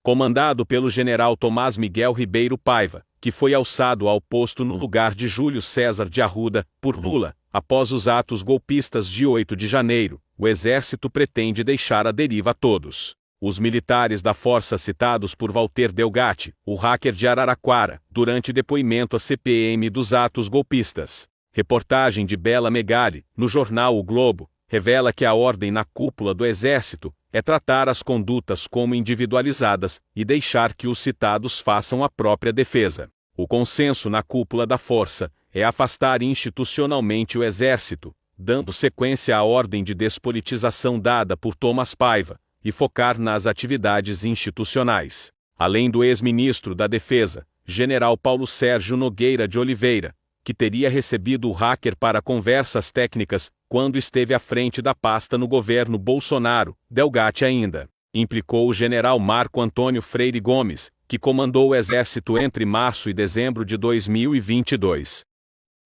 comandado pelo general Tomás Miguel Ribeiro Paiva, que foi alçado ao posto no lugar de Júlio César de Arruda, por Lula. Após os atos golpistas de 8 de janeiro, o Exército pretende deixar à deriva todos os militares da força citados por Walter Delgatti, o hacker de Araraquara, durante depoimento à CPM dos atos golpistas. Reportagem de Bela Megali, no jornal O Globo, revela que a ordem na cúpula do Exército é tratar as condutas como individualizadas e deixar que os citados façam a própria defesa. O consenso na cúpula da força é afastar institucionalmente o Exército, dando sequência à ordem de despolitização dada por Tomás Paiva, e focar nas atividades institucionais. Além do ex-ministro da Defesa, general Paulo Sérgio Nogueira de Oliveira, que teria recebido o hacker para conversas técnicas quando esteve à frente da pasta no governo Bolsonaro, Delgatti ainda implicou o general Marco Antônio Freire Gomes, que comandou o Exército entre março e dezembro de 2022.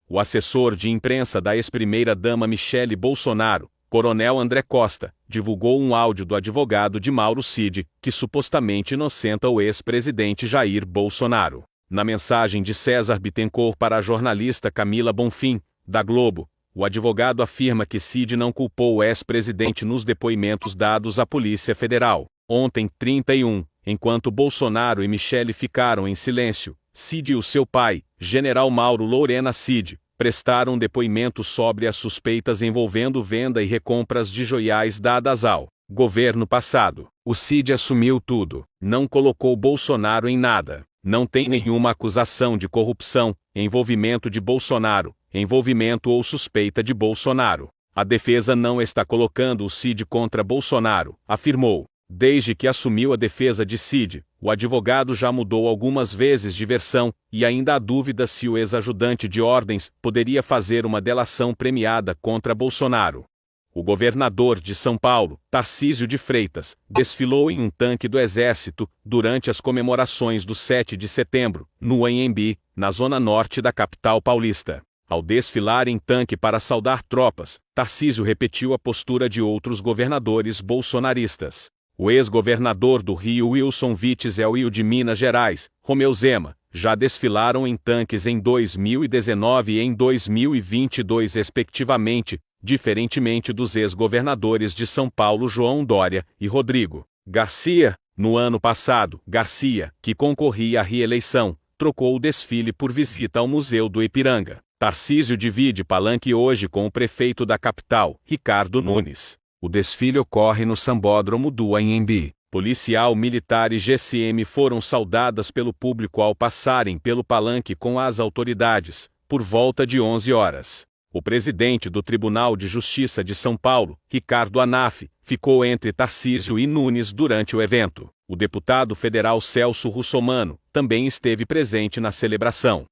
O assessor de imprensa da ex-primeira-dama Michele Bolsonaro, Coronel André Costa, divulgou um áudio do advogado de Mauro Cid, que supostamente inocenta o ex-presidente Jair Bolsonaro. Na mensagem de César Bittencourt para a jornalista Camila Bonfim, da Globo, o advogado afirma que Cid não culpou o ex-presidente nos depoimentos dados à Polícia Federal. Ontem, 31, enquanto Bolsonaro e Michele ficaram em silêncio, Cid e o seu pai, general Mauro Lorena Cid, prestaram depoimento sobre as suspeitas envolvendo venda e recompras de joiais dadas ao governo passado. O Cid assumiu tudo, não colocou Bolsonaro em nada, não tem nenhuma acusação de corrupção, envolvimento de Bolsonaro, envolvimento ou suspeita de Bolsonaro. A defesa não está colocando o Cid contra Bolsonaro, afirmou. Desde que assumiu a defesa de Cid, o advogado já mudou algumas vezes de versão, e ainda há dúvida se o ex-ajudante de ordens poderia fazer uma delação premiada contra Bolsonaro. O governador de São Paulo, Tarcísio de Freitas, desfilou em um tanque do Exército durante as comemorações do 7 de setembro, no Anhembi, na zona norte da capital paulista. Ao desfilar em tanque para saudar tropas, Tarcísio repetiu a postura de outros governadores bolsonaristas. O ex-governador do Rio Wilson Witzel e o de Minas Gerais, Romeu Zema, já desfilaram em tanques em 2019 e em 2022 respectivamente, diferentemente dos ex-governadores de São Paulo João Dória e Rodrigo Garcia. No ano passado, Garcia, que concorria à reeleição, trocou o desfile por visita ao Museu do Ipiranga. Tarcísio divide palanque hoje com o prefeito da capital, Ricardo Nunes. O desfile ocorre no Sambódromo do Anhembi. Policial militar e GCM foram saudadas pelo público ao passarem pelo palanque com as autoridades, por volta de 11 horas. O presidente do Tribunal de Justiça de São Paulo, Ricardo Anaf, ficou entre Tarcísio e Nunes durante o evento. O deputado federal Celso Russomano também esteve presente na celebração.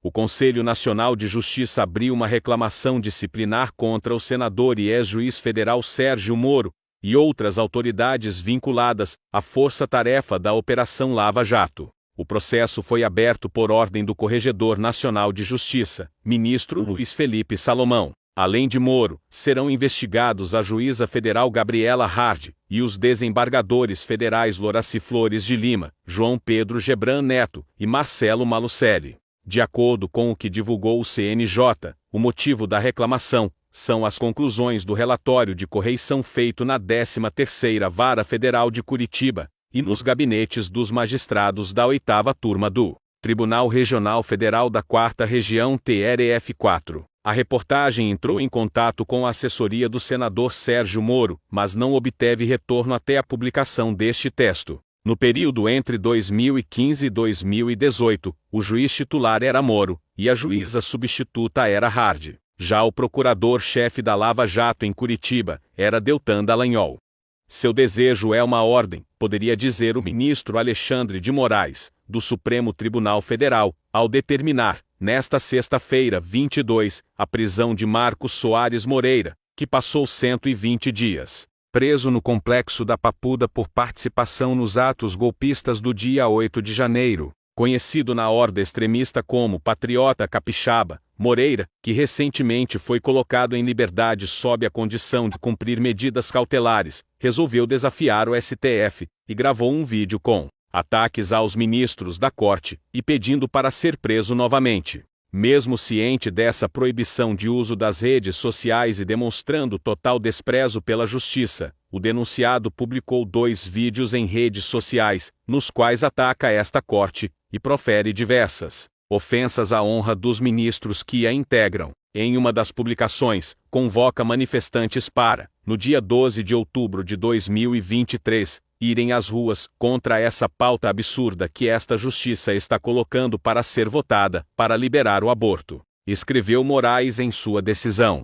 O Conselho Nacional de Justiça abriu uma reclamação disciplinar contra o senador e ex-juiz federal Sérgio Moro e outras autoridades vinculadas à força-tarefa da Operação Lava Jato. O processo foi aberto por ordem do Corregedor Nacional de Justiça, ministro Luiz Felipe Salomão. Além de Moro, serão investigados a juíza federal Gabriela Hard e os desembargadores federais Loraci Flores de Lima, João Pedro Gebran Neto e Marcelo Malucelli. De acordo com o que divulgou o CNJ, o motivo da reclamação são as conclusões do relatório de correição feito na 13ª Vara Federal de Curitiba e nos gabinetes dos magistrados da 8ª Turma do Tribunal Regional Federal da 4ª Região TRF4. A reportagem entrou em contato com a assessoria do senador Sérgio Moro, mas não obteve retorno até a publicação deste texto. No período entre 2015 e 2018, o juiz titular era Moro, e a juíza substituta era Hard. Já o procurador-chefe da Lava Jato em Curitiba era Deltan Dallagnol. Seu desejo é uma ordem, poderia dizer o ministro Alexandre de Moraes, do Supremo Tribunal Federal, ao determinar, nesta sexta-feira, 22, a prisão de Marcos Soares Moreira, que passou 120 dias preso no Complexo da Papuda por participação nos atos golpistas do dia 8 de janeiro. Conhecido na horda extremista como Patriota Capixaba, Moreira, que recentemente foi colocado em liberdade sob a condição de cumprir medidas cautelares, resolveu desafiar o STF e gravou um vídeo com ataques aos ministros da corte e pedindo para ser preso novamente. Mesmo ciente dessa proibição de uso das redes sociais e demonstrando total desprezo pela justiça, o denunciado publicou 2 vídeos em redes sociais, nos quais ataca esta corte e profere diversas ofensas à honra dos ministros que a integram. Em uma das publicações, convoca manifestantes para, no dia 12 de outubro de 2023, irem às ruas contra essa pauta absurda que esta justiça está colocando para ser votada, para liberar o aborto, escreveu Moraes em sua decisão.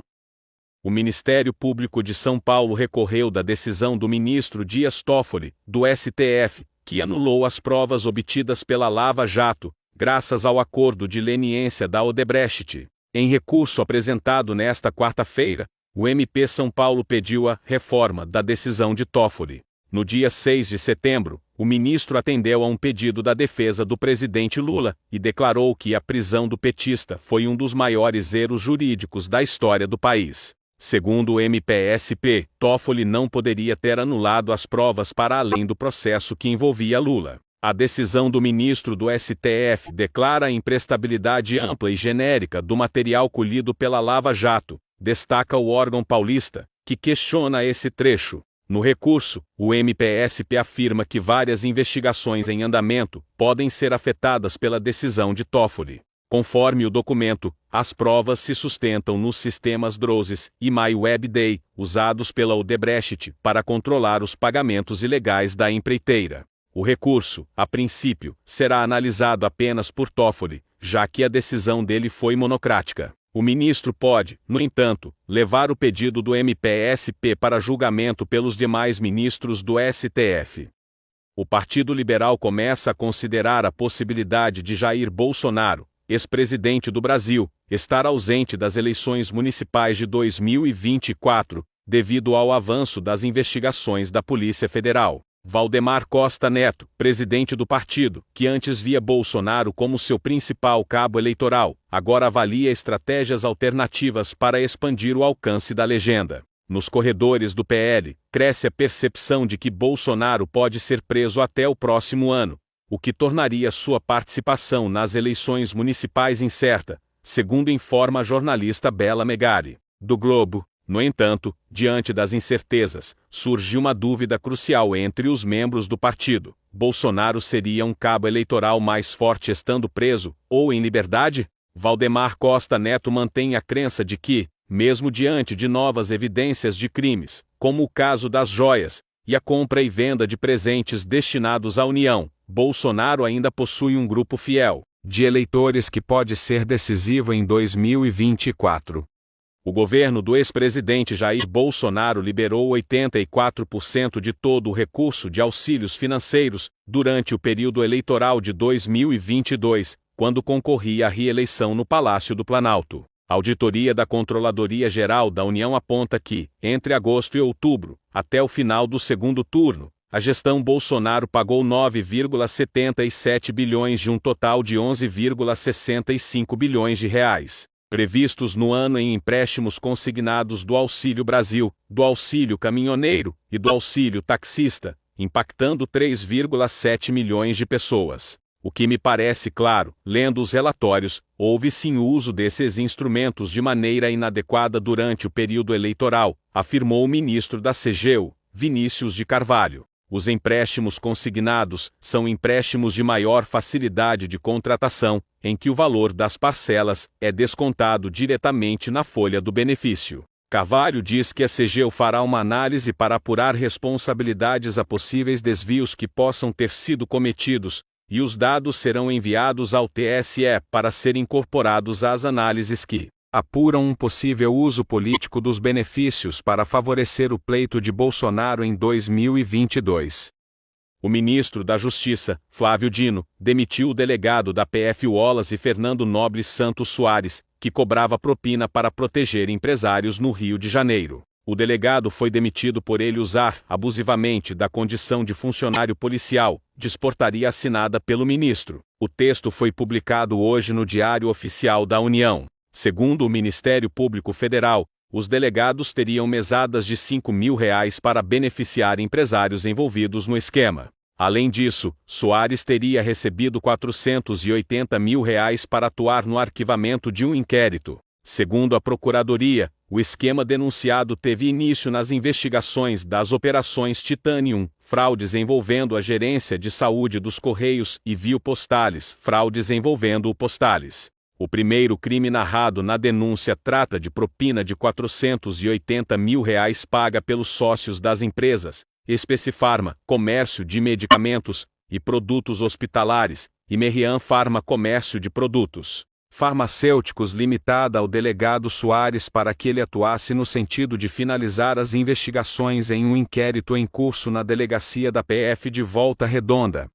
O Ministério Público de São Paulo recorreu da decisão do ministro Dias Toffoli, do STF, que anulou as provas obtidas pela Lava Jato, graças ao acordo de leniência da Odebrecht. Em recurso apresentado nesta quarta-feira, o MP São Paulo pediu a reforma da decisão de Toffoli. No dia 6 de setembro, o ministro atendeu a um pedido da defesa do presidente Lula e declarou que a prisão do petista foi um dos maiores erros jurídicos da história do país. Segundo o MPSP, Toffoli não poderia ter anulado as provas para além do processo que envolvia Lula. A decisão do ministro do STF declara a imprestabilidade ampla e genérica do material colhido pela Lava Jato, destaca o órgão paulista, que questiona esse trecho. No recurso, o MPSP afirma que várias investigações em andamento podem ser afetadas pela decisão de Toffoli. Conforme o documento, as provas se sustentam nos sistemas DROSES e MyWebDay, usados pela Odebrecht para controlar os pagamentos ilegais da empreiteira. O recurso, a princípio, será analisado apenas por Toffoli, já que a decisão dele foi monocrática. O ministro pode, no entanto, levar o pedido do MPSP para julgamento pelos demais ministros do STF. O Partido Liberal começa a considerar a possibilidade de Jair Bolsonaro, ex-presidente do Brasil, estar ausente das eleições municipais de 2024, devido ao avanço das investigações da Polícia Federal. Valdemar Costa Neto, presidente do partido, que antes via Bolsonaro como seu principal cabo eleitoral, agora avalia estratégias alternativas para expandir o alcance da legenda. Nos corredores do PL, cresce a percepção de que Bolsonaro pode ser preso até o próximo ano, o que tornaria sua participação nas eleições municipais incerta, segundo informa a jornalista Bela Megari, do Globo. No entanto, diante das incertezas, surge uma dúvida crucial entre os membros do partido. Bolsonaro seria um cabo eleitoral mais forte estando preso, ou em liberdade? Valdemar Costa Neto mantém a crença de que, mesmo diante de novas evidências de crimes, como o caso das joias, e a compra e venda de presentes destinados à União, Bolsonaro ainda possui um grupo fiel de eleitores que pode ser decisivo em 2024. O governo do ex-presidente Jair Bolsonaro liberou 84% de todo o recurso de auxílios financeiros durante o período eleitoral de 2022, quando concorria à reeleição no Palácio do Planalto. A auditoria da Controladoria Geral da União aponta que, entre agosto e outubro, até o final do segundo turno, a gestão Bolsonaro pagou 9,77 bilhões de um total de 11,65 bilhões de reais. Previstos no ano em empréstimos consignados do Auxílio Brasil, do Auxílio Caminhoneiro e do Auxílio Taxista, impactando 3,7 milhões de pessoas. O que me parece claro, lendo os relatórios, houve sim o uso desses instrumentos de maneira inadequada durante o período eleitoral, afirmou o ministro da CGU, Vinícius de Carvalho. Os empréstimos consignados são empréstimos de maior facilidade de contratação, em que o valor das parcelas é descontado diretamente na folha do benefício. Carvalho diz que a CGU fará uma análise para apurar responsabilidades a possíveis desvios que possam ter sido cometidos, e os dados serão enviados ao TSE para serem incorporados às análises que apuram um possível uso político dos benefícios para favorecer o pleito de Bolsonaro em 2022. O ministro da Justiça, Flávio Dino, demitiu o delegado da PF Wallace Fernando Nobre Santos Soares, que cobrava propina para proteger empresários no Rio de Janeiro. O delegado foi demitido por ele usar abusivamente da condição de funcionário policial, diz portaria assinada pelo ministro. O texto foi publicado hoje no Diário Oficial da União. Segundo o Ministério Público Federal, os delegados teriam mesadas de R$ 5.000 para beneficiar empresários envolvidos no esquema. Além disso, Soares teria recebido R$ 480 mil para atuar no arquivamento de um inquérito. Segundo a Procuradoria, o esquema denunciado teve início nas investigações das Operações Titanium, fraudes envolvendo a gerência de saúde dos Correios, e Viu Postales, fraudes envolvendo o Postales. O primeiro crime narrado na denúncia trata de propina de R$ 480 mil paga pelos sócios das empresas Especifarma, Comércio de Medicamentos e Produtos Hospitalares, e Merian Pharma, Comércio de Produtos Farmacêuticos Limitada, ao delegado Soares para que ele atuasse no sentido de finalizar as investigações em um inquérito em curso na delegacia da PF de Volta Redonda.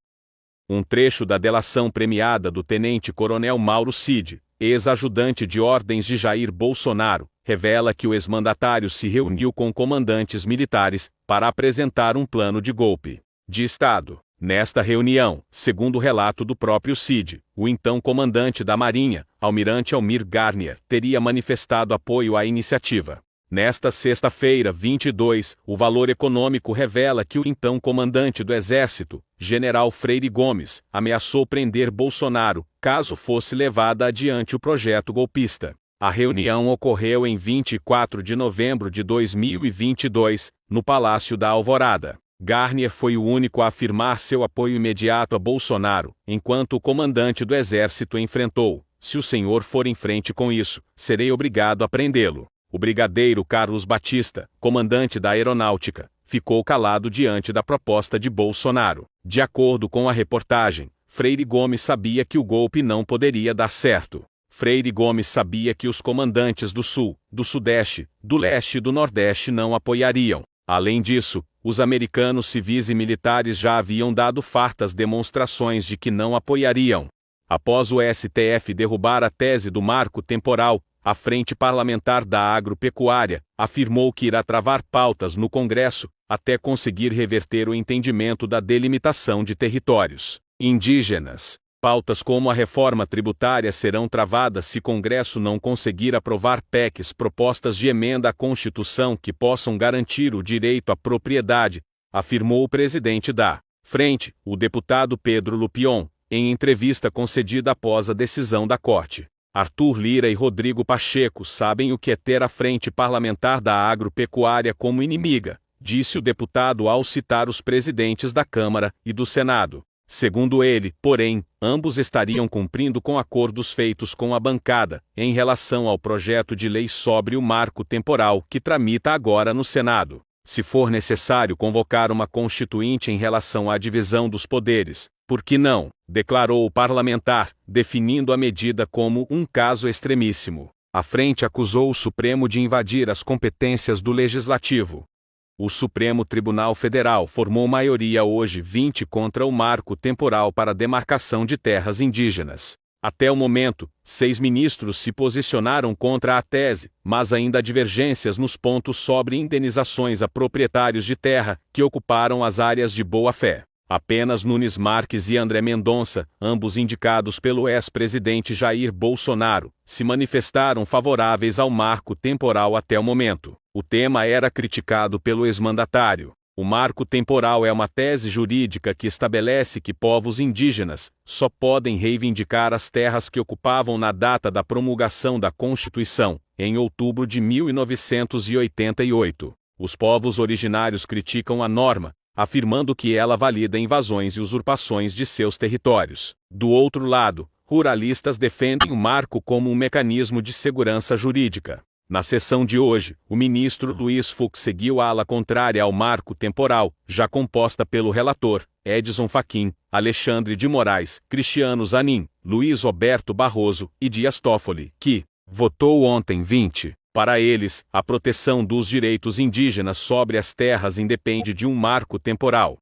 Um trecho da delação premiada do tenente-coronel Mauro Cid, ex-ajudante de ordens de Jair Bolsonaro, revela que o ex-mandatário se reuniu com comandantes militares para apresentar um plano de golpe de Estado. Nesta reunião, segundo o relato do próprio Cid, o então comandante da Marinha, almirante Almir Garnier, teria manifestado apoio à iniciativa. Nesta sexta-feira, 22, o Valor Econômico revela que o então comandante do Exército, General Freire Gomes, ameaçou prender Bolsonaro, caso fosse levado adiante o projeto golpista. A reunião ocorreu em 24 de novembro de 2022, no Palácio da Alvorada. Garnier foi o único a afirmar seu apoio imediato a Bolsonaro, enquanto o comandante do Exército enfrentou: "Se o senhor for em frente com isso, serei obrigado a prendê-lo." O brigadeiro Carlos Batista, comandante da Aeronáutica, ficou calado diante da proposta de Bolsonaro. De acordo com a reportagem, Freire Gomes sabia que o golpe não poderia dar certo. Freire Gomes sabia que os comandantes do Sul, do Sudeste, do Leste e do Nordeste não apoiariam. Além disso, os americanos civis e militares já haviam dado fartas demonstrações de que não apoiariam. Após o STF derrubar a tese do marco temporal, a Frente Parlamentar da Agropecuária afirmou que irá travar pautas no Congresso até conseguir reverter o entendimento da delimitação de territórios indígenas. Pautas como a reforma tributária serão travadas se Congresso não conseguir aprovar PECs, propostas de emenda à Constituição, que possam garantir o direito à propriedade, afirmou o presidente da Frente, o deputado Pedro Lupion, em entrevista concedida após a decisão da Corte. Arthur Lira e Rodrigo Pacheco sabem o que é ter a Frente Parlamentar da Agropecuária como inimiga, disse o deputado ao citar os presidentes da Câmara e do Senado. Segundo ele, porém, ambos estariam cumprindo com acordos feitos com a bancada, em relação ao projeto de lei sobre o marco temporal que tramita agora no Senado. Se for necessário convocar uma constituinte em relação à divisão dos poderes, por que não? Declarou o parlamentar, definindo a medida como um caso extremíssimo. A frente acusou o Supremo de invadir as competências do Legislativo. O Supremo Tribunal Federal formou maioria hoje 20 contra o marco temporal para a demarcação de terras indígenas. Até o momento, 6 ministros se posicionaram contra a tese, mas ainda há divergências nos pontos sobre indenizações a proprietários de terra que ocuparam as áreas de boa-fé. Apenas Nunes Marques e André Mendonça, ambos indicados pelo ex-presidente Jair Bolsonaro, se manifestaram favoráveis ao marco temporal até o momento. O tema era criticado pelo ex-mandatário. O marco temporal é uma tese jurídica que estabelece que povos indígenas só podem reivindicar as terras que ocupavam na data da promulgação da Constituição, em outubro de 1988. Os povos originários criticam a norma, afirmando que ela valida invasões e usurpações de seus territórios. Do outro lado, ruralistas defendem o marco como um mecanismo de segurança jurídica. Na sessão de hoje, o ministro Luiz Fux seguiu a ala contrária ao marco temporal, já composta pelo relator, Edson Fachin, Alexandre de Moraes, Cristiano Zanin, Luiz Roberto Barroso e Dias Toffoli, que votou ontem 20. Para eles, a proteção dos direitos indígenas sobre as terras independe de um marco temporal.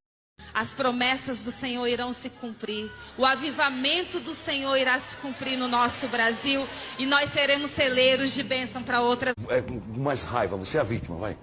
As promessas do Senhor irão se cumprir. O avivamento do Senhor irá se cumprir no nosso Brasil e nós seremos celeiros de bênção para outras. Com mais raiva, você é a vítima, vai.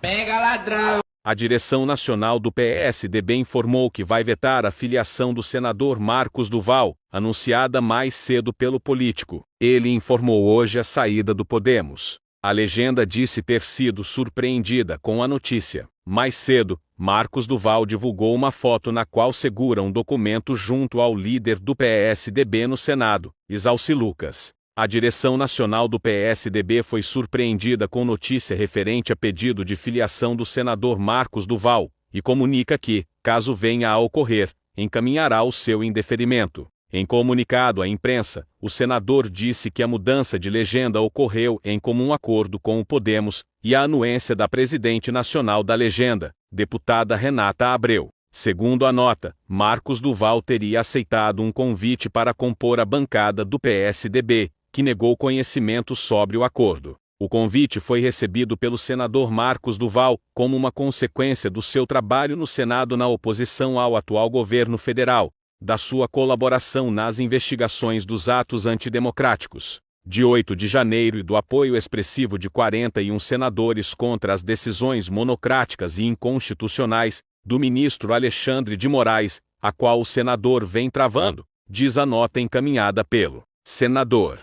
Pega ladrão! A direção nacional do PSDB informou que vai vetar a filiação do senador Marcos Duval, anunciada mais cedo pelo político. Ele informou hoje a saída do Podemos. A legenda disse ter sido surpreendida com a notícia. Mais cedo, Marcos Duval divulgou uma foto na qual segura um documento junto ao líder do PSDB no Senado, Isalci Lucas. A direção nacional do PSDB foi surpreendida com notícia referente a pedido de filiação do senador Marcos Duval, e comunica que, caso venha a ocorrer, encaminhará o seu indeferimento. Em comunicado à imprensa, o senador disse que a mudança de legenda ocorreu em comum acordo com o Podemos e a anuência da presidente nacional da legenda, deputada Renata Abreu. Segundo a nota, Marcos Duval teria aceitado um convite para compor a bancada do PSDB, que negou conhecimento sobre o acordo. O convite foi recebido pelo senador Marcos Duval como uma consequência do seu trabalho no Senado na oposição ao atual governo federal, da sua colaboração nas investigações dos atos antidemocráticos de 8 de janeiro e do apoio expressivo de 41 senadores contra as decisões monocráticas e inconstitucionais do ministro Alexandre de Moraes, a qual o senador vem travando, diz a nota encaminhada pelo senador.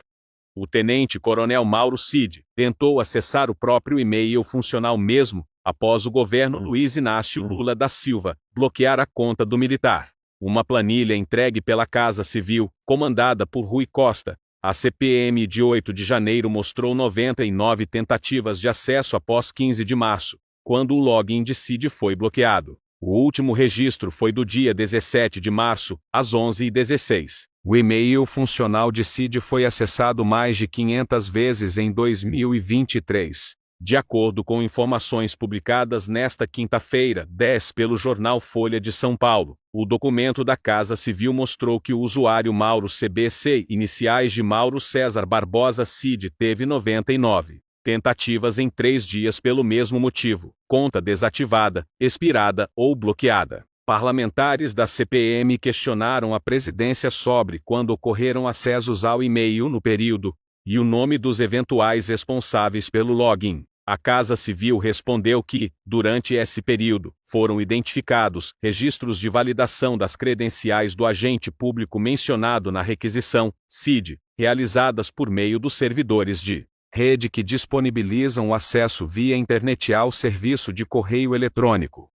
O tenente-coronel Mauro Cid tentou acessar o próprio e-mail funcional mesmo após o governo Luiz Inácio Lula da Silva bloquear a conta do militar. Uma planilha entregue pela Casa Civil, comandada por Rui Costa, a CPM de 8 de janeiro mostrou 99 tentativas de acesso após 15 de março, quando o login de Cid foi bloqueado. O último registro foi do dia 17 de março, às 11h16. O e-mail funcional de Cid foi acessado mais de 500 vezes em 2023. De acordo com informações publicadas nesta quinta-feira, 10 pelo jornal Folha de São Paulo, o documento da Casa Civil mostrou que o usuário Mauro CBC, iniciais de Mauro César Barbosa Cid, teve 99 tentativas em 3 dias pelo mesmo motivo: conta desativada, expirada ou bloqueada. Parlamentares da CPM questionaram a presidência sobre quando ocorreram acessos ao e-mail no período, e o nome dos eventuais responsáveis pelo login. A Casa Civil respondeu que, durante esse período, foram identificados registros de validação das credenciais do agente público mencionado na requisição, CID, realizadas por meio dos servidores de rede que disponibilizam o acesso via internet ao serviço de correio eletrônico.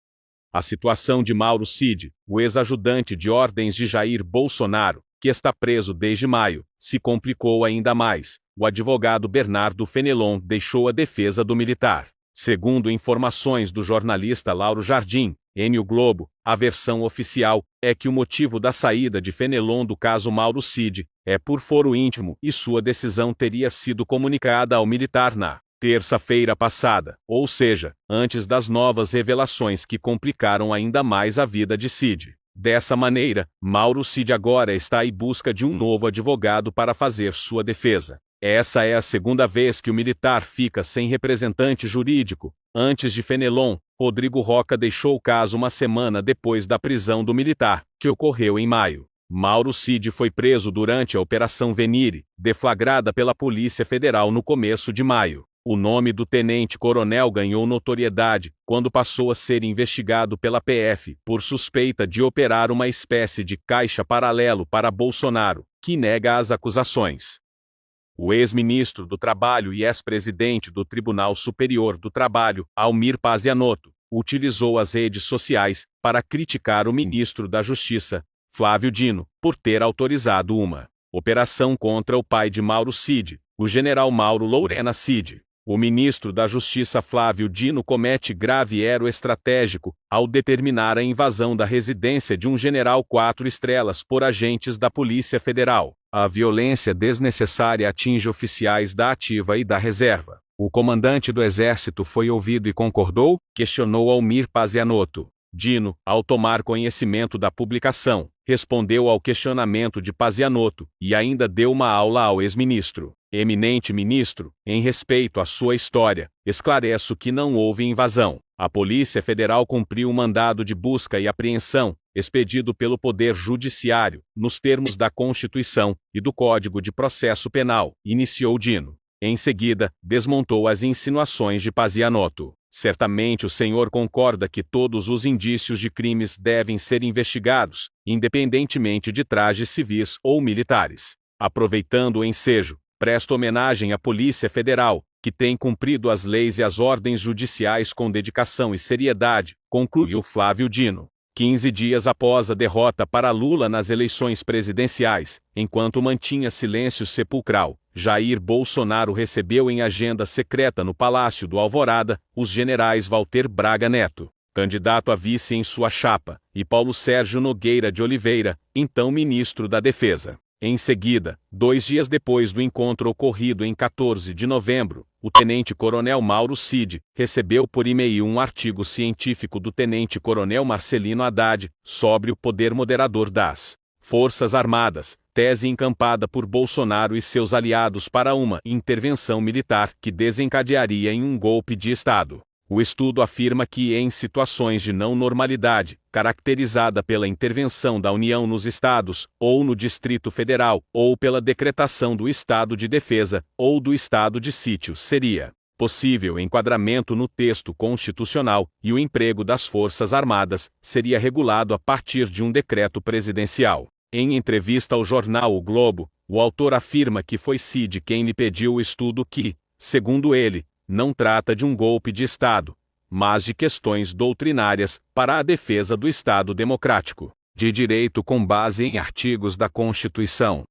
A situação de Mauro Cid, o ex-ajudante de ordens de Jair Bolsonaro, que está preso desde maio, se complicou ainda mais. O advogado Bernardo Fenelon deixou a defesa do militar. Segundo informações do jornalista Lauro Jardim, N. O Globo, a versão oficial é que o motivo da saída de Fenelon do caso Mauro Cid é por foro íntimo e sua decisão teria sido comunicada ao militar na terça-feira passada, ou seja, antes das novas revelações que complicaram ainda mais a vida de Cid. Dessa maneira, Mauro Cid agora está em busca de um novo advogado para fazer sua defesa. Essa é a segunda vez que o militar fica sem representante jurídico. Antes de Fenelon, Rodrigo Roca deixou o caso uma semana depois da prisão do militar, que ocorreu em maio. Mauro Cid foi preso durante a Operação Venire, deflagrada pela Polícia Federal no começo de maio. O nome do tenente-coronel ganhou notoriedade quando passou a ser investigado pela PF por suspeita de operar uma espécie de caixa paralelo para Bolsonaro, que nega as acusações. O ex-ministro do Trabalho e ex-presidente do Tribunal Superior do Trabalho, Almir Pazianotto, utilizou as redes sociais para criticar o ministro da Justiça, Flávio Dino, por ter autorizado uma operação contra o pai de Mauro Cid, o general Mauro Lourena Cid. O ministro da Justiça Flávio Dino comete grave erro estratégico ao determinar a invasão da residência de um general 4 estrelas por agentes da Polícia Federal. A violência desnecessária atinge oficiais da ativa e da reserva. O comandante do Exército foi ouvido e concordou? Questionou Almir Pazianotto. Dino, ao tomar conhecimento da publicação, respondeu ao questionamento de Pazianotto e ainda deu uma aula ao ex-ministro. Eminente ministro, em respeito à sua história, esclareço que não houve invasão. A Polícia Federal cumpriu um mandado de busca e apreensão, expedido pelo Poder Judiciário, nos termos da Constituição e do Código de Processo Penal, iniciou Dino. Em seguida, desmontou as insinuações de Pazianotto. Certamente o senhor concorda que todos os indícios de crimes devem ser investigados, independentemente de trajes civis ou militares. Aproveitando o ensejo, presto homenagem à Polícia Federal, que tem cumprido as leis e as ordens judiciais com dedicação e seriedade, concluiu Flávio Dino. 15 dias após a derrota para Lula nas eleições presidenciais, enquanto mantinha silêncio sepulcral, Jair Bolsonaro recebeu em agenda secreta no Palácio do Alvorada os generais Walter Braga Neto, candidato a vice em sua chapa, e Paulo Sérgio Nogueira de Oliveira, então ministro da Defesa. Em seguida, 2 dias depois do encontro ocorrido em 14 de novembro, o tenente-coronel Mauro Cid recebeu por e-mail um artigo científico do tenente-coronel Marcelino Haddad sobre o poder moderador das Forças Armadas, tese encampada por Bolsonaro e seus aliados para uma intervenção militar que desencadearia em um golpe de Estado. O estudo afirma que, em situações de não normalidade, caracterizada pela intervenção da União nos estados, ou no Distrito Federal, ou pela decretação do estado de defesa, ou do estado de sítio, seria possível enquadramento no texto constitucional, e o emprego das Forças Armadas seria regulado a partir de um decreto presidencial. Em entrevista ao jornal O Globo, o autor afirma que foi Cid quem lhe pediu o estudo que, segundo ele, não trata de um golpe de Estado, mas de questões doutrinárias para a defesa do Estado democrático, de direito com base em artigos da Constituição.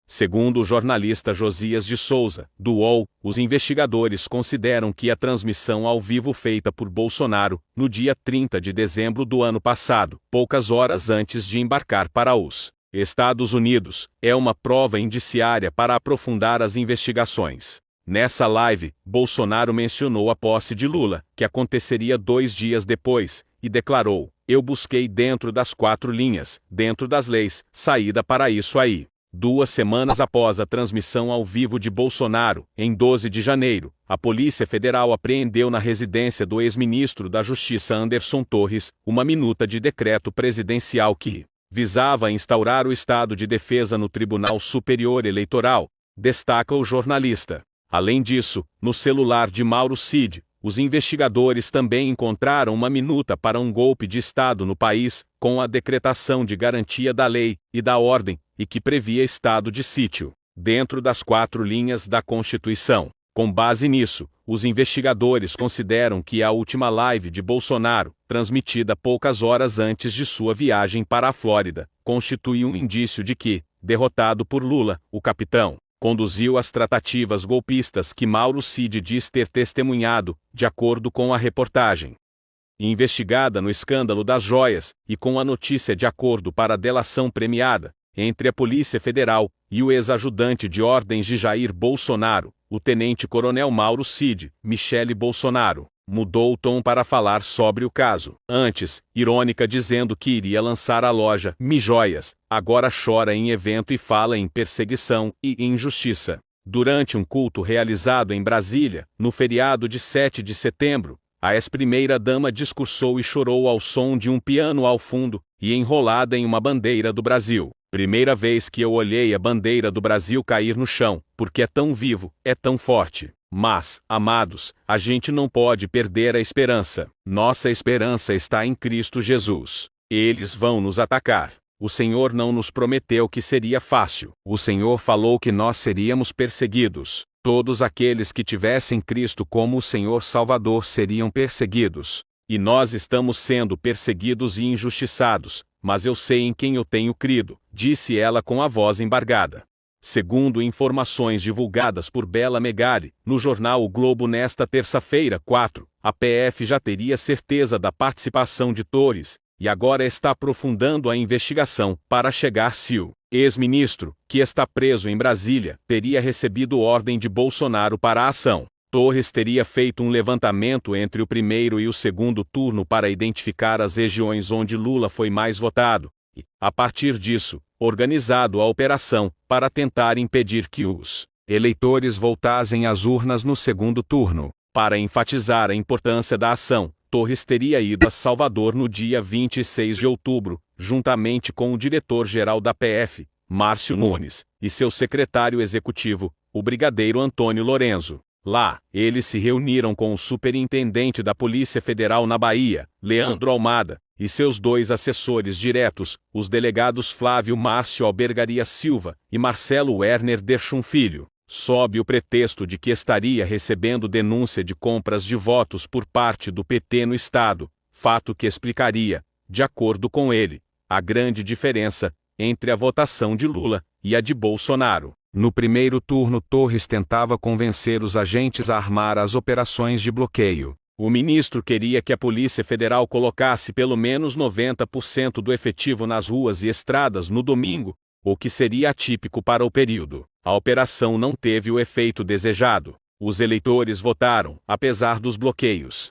Segundo o jornalista Josias de Souza, do UOL, os investigadores consideram que a transmissão ao vivo feita por Bolsonaro, no dia 30 de dezembro do ano passado, poucas horas antes de embarcar para os Estados Unidos, é uma prova indiciária para aprofundar as investigações. Nessa live, Bolsonaro mencionou a posse de Lula, que aconteceria 2 dias depois, e declarou: "Eu busquei dentro das 4 linhas, dentro das leis, saída para isso aí." 2 semanas após a transmissão ao vivo de Bolsonaro, em 12 de janeiro, a Polícia Federal apreendeu na residência do ex-ministro da Justiça Anderson Torres, uma minuta de decreto presidencial que visava instaurar o estado de defesa no Tribunal Superior Eleitoral, destaca o jornalista. Além disso, no celular de Mauro Cid, os investigadores também encontraram uma minuta para um golpe de Estado no país, com a decretação de garantia da lei e da ordem, e que previa estado de sítio, dentro das 4 linhas da Constituição. Com base nisso, os investigadores consideram que a última live de Bolsonaro, transmitida poucas horas antes de sua viagem para a Flórida, constitui um indício de que, derrotado por Lula, o capitão conduziu as tratativas golpistas que Mauro Cid diz ter testemunhado, de acordo com a reportagem. Investigada no escândalo das joias, e com a notícia de acordo para a delação premiada, entre a Polícia Federal e o ex-ajudante de ordens de Jair Bolsonaro, o tenente-coronel Mauro Cid, Michele Bolsonaro, mudou o tom para falar sobre o caso. Antes, irônica dizendo que iria lançar a loja Mi Joias, agora chora em evento e fala em perseguição e injustiça. Durante um culto realizado em Brasília, no feriado de 7 de setembro, a ex-primeira-dama discursou e chorou ao som de um piano ao fundo, e enrolada em uma bandeira do Brasil. "Primeira vez que eu olhei a bandeira do Brasil cair no chão, porque é tão vivo, é tão forte. Mas, amados, a gente não pode perder a esperança. Nossa esperança está em Cristo Jesus. Eles vão nos atacar. O Senhor não nos prometeu que seria fácil. O Senhor falou que nós seríamos perseguidos. Todos aqueles que tivessem Cristo como o Senhor Salvador seriam perseguidos. E nós estamos sendo perseguidos e injustiçados, mas eu sei em quem eu tenho crido", disse ela com a voz embargada. Segundo informações divulgadas por Bela Megali, no jornal O Globo nesta terça-feira, 4, a PF já teria certeza da participação de Torres, e agora está aprofundando a investigação para chegar se o ex-ministro, que está preso em Brasília, teria recebido ordem de Bolsonaro para a ação. Torres teria feito um levantamento entre o primeiro e o segundo turno para identificar as regiões onde Lula foi mais votado, e, a partir disso, organizado a operação para tentar impedir que os eleitores voltassem às urnas no segundo turno. Para enfatizar a importância da ação, Torres teria ido a Salvador no dia 26 de outubro, juntamente com o diretor-geral da PF, Márcio Nunes, e seu secretário executivo, o brigadeiro Antônio Lorenzo. Lá, eles se reuniram com o superintendente da Polícia Federal na Bahia, Leandro Almada, e seus 2 assessores diretos, os delegados Flávio Márcio Albergaria Silva e Marcelo Werner Derchum Filho. sob o pretexto de que estaria recebendo denúncia de compras de votos por parte do PT no estado, fato que explicaria, de acordo com ele, a grande diferença entre a votação de Lula e a de Bolsonaro. No primeiro turno, Torres tentava convencer os agentes a armar as operações de bloqueio. O ministro queria que a Polícia Federal colocasse pelo menos 90% do efetivo nas ruas e estradas no domingo, o que seria atípico para o período. A operação não teve o efeito desejado. Os eleitores votaram, apesar dos bloqueios.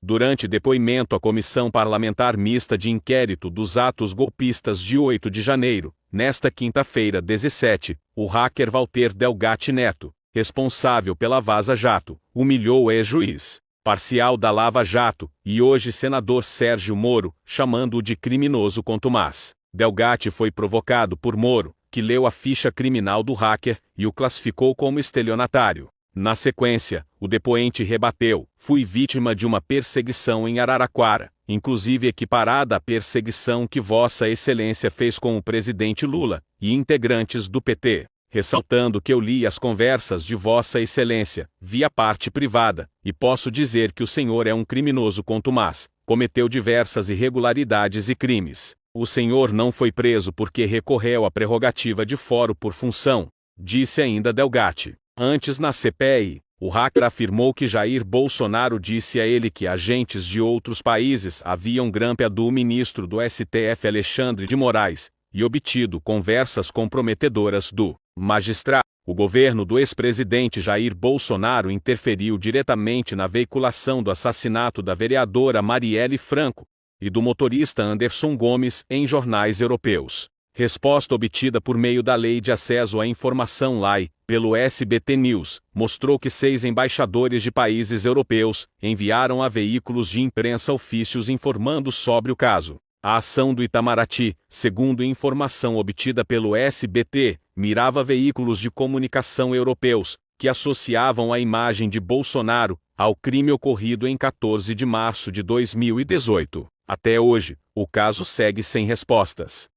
Durante depoimento à Comissão Parlamentar Mista de Inquérito dos Atos Golpistas de 8 de janeiro, nesta quinta-feira 17, o hacker Walter Delgatti Neto, responsável pela Vaza Jato, humilhou o ex-juiz parcial da Lava Jato e hoje senador Sérgio Moro, chamando-o de criminoso contumaz. Delgatti foi provocado por Moro, que leu a ficha criminal do hacker e o classificou como estelionatário. Na sequência, o depoente rebateu: "Fui vítima de uma perseguição em Araraquara, inclusive equiparada à perseguição que Vossa Excelência fez com o presidente Lula e integrantes do PT, ressaltando que eu li as conversas de Vossa Excelência, via parte privada, e posso dizer que o senhor é um criminoso contumaz, cometeu diversas irregularidades e crimes. O senhor não foi preso porque recorreu à prerrogativa de foro por função", disse ainda Delgatti. Antes, na CPI, o hacker afirmou que Jair Bolsonaro disse a ele que agentes de outros países haviam grampeado do ministro do STF Alexandre de Moraes e obtido conversas comprometedoras do magistrado. O governo do ex-presidente Jair Bolsonaro interferiu diretamente na veiculação do assassinato da vereadora Marielle Franco e do motorista Anderson Gomes em jornais europeus. Resposta obtida por meio da Lei de Acesso à Informação (LAI), pelo SBT News, mostrou que 6 embaixadores de países europeus enviaram a veículos de imprensa ofícios informando sobre o caso. A ação do Itamaraty, segundo informação obtida pelo SBT, mirava veículos de comunicação europeus, que associavam a imagem de Bolsonaro ao crime ocorrido em 14 de março de 2018. Até hoje, o caso segue sem respostas.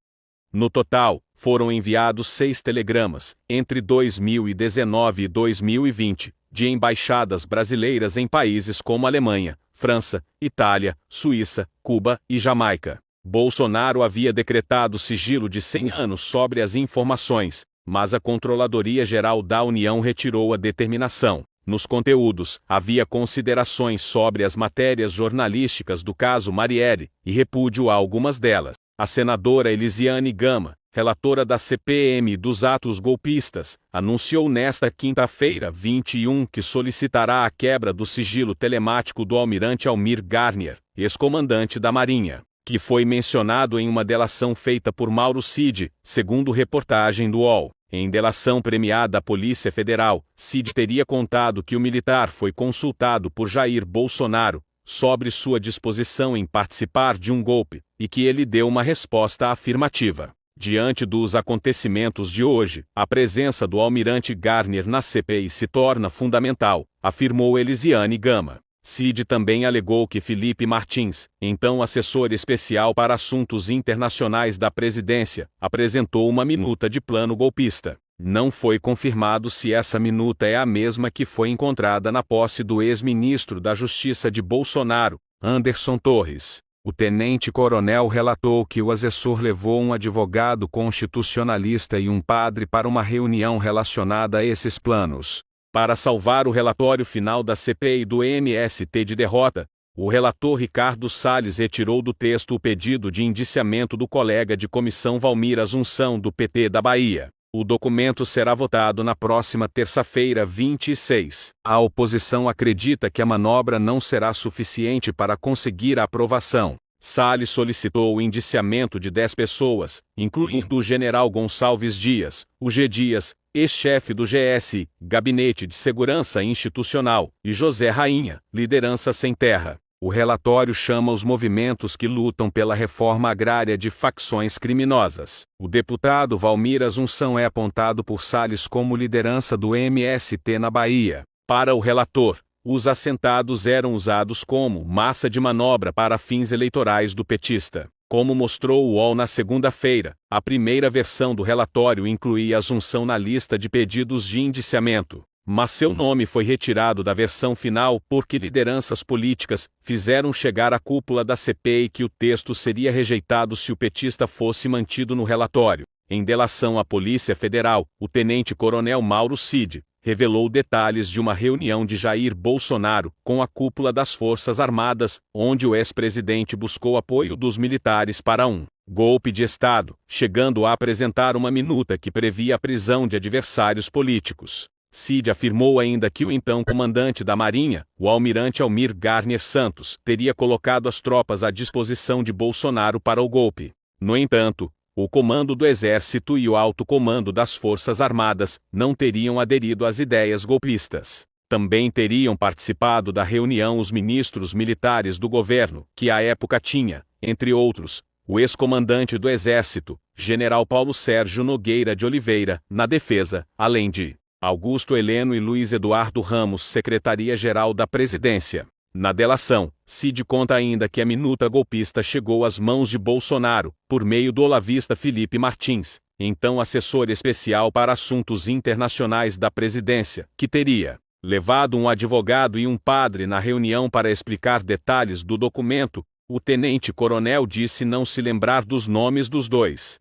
No total, foram enviados 6 telegramas, entre 2019 e 2020, de embaixadas brasileiras em países como Alemanha, França, Itália, Suíça, Cuba e Jamaica. Bolsonaro havia decretado sigilo de 100 anos sobre as informações, mas a Controladoria Geral da União retirou a determinação. Nos conteúdos, havia considerações sobre as matérias jornalísticas do caso Marielle, e repúdio a algumas delas. A senadora Elisiane Gama, relatora da CPM dos atos golpistas, anunciou nesta quinta-feira 21 que solicitará a quebra do sigilo telemático do almirante Almir Garnier, ex-comandante da Marinha, que foi mencionado em uma delação feita por Mauro Cid, segundo reportagem do UOL. Em delação premiada à Polícia Federal, Cid teria contado que o militar foi consultado por Jair Bolsonaro sobre sua disposição em participar de um golpe, e que ele deu uma resposta afirmativa. Diante dos acontecimentos de hoje, a presença do almirante Garnier na CPI se torna fundamental, afirmou Elisiane Gama. Cid também alegou que Felipe Martins, então assessor especial para assuntos internacionais da presidência, apresentou uma minuta de plano golpista. Não foi confirmado se essa minuta é a mesma que foi encontrada na posse do ex-ministro da Justiça de Bolsonaro, Anderson Torres. O tenente-coronel relatou que o assessor levou um advogado constitucionalista e um padre para uma reunião relacionada a esses planos. Para salvar o relatório final da CPI do MST de derrota, o relator Ricardo Salles retirou do texto o pedido de indiciamento do colega de comissão Valmir Assunção do PT da Bahia. O documento será votado na próxima terça-feira, 26. A oposição acredita que a manobra não será suficiente para conseguir a aprovação. Salles solicitou o indiciamento de 10 pessoas, incluindo o general Gonçalves Dias, o G. Dias, ex-chefe do GS, Gabinete de Segurança Institucional, e José Rainha, liderança sem terra. O relatório chama os movimentos que lutam pela reforma agrária de facções criminosas. O deputado Valmir Assunção é apontado por Salles como liderança do MST na Bahia. Para o relator, os assentados eram usados como massa de manobra para fins eleitorais do petista. Como mostrou o UOL na segunda-feira, a primeira versão do relatório incluía Assunção na lista de pedidos de indiciamento, mas seu nome foi retirado da versão final porque lideranças políticas fizeram chegar à cúpula da CPI que o texto seria rejeitado se o petista fosse mantido no relatório. Em delação à Polícia Federal, o tenente-coronel Mauro Cid revelou detalhes de uma reunião de Jair Bolsonaro com a cúpula das Forças Armadas, onde o ex-presidente buscou apoio dos militares para um golpe de Estado, chegando a apresentar uma minuta que previa a prisão de adversários políticos. Cid afirmou ainda que o então comandante da Marinha, o almirante Almir Garner Santos, teria colocado as tropas à disposição de Bolsonaro para o golpe. No entanto, o comando do Exército e o alto comando das Forças Armadas não teriam aderido às ideias golpistas. Também teriam participado da reunião os ministros militares do governo, que à época tinha, entre outros, o ex-comandante do Exército, General Paulo Sérgio Nogueira de Oliveira, na defesa, além de Augusto Heleno e Luiz Eduardo Ramos, Secretaria-Geral da Presidência. Na delação, Cid conta ainda que a minuta golpista chegou às mãos de Bolsonaro, por meio do olavista Felipe Martins, então assessor especial para assuntos internacionais da presidência, que teria levado um advogado e um padre na reunião para explicar detalhes do documento. O tenente-coronel disse não se lembrar dos nomes dos dois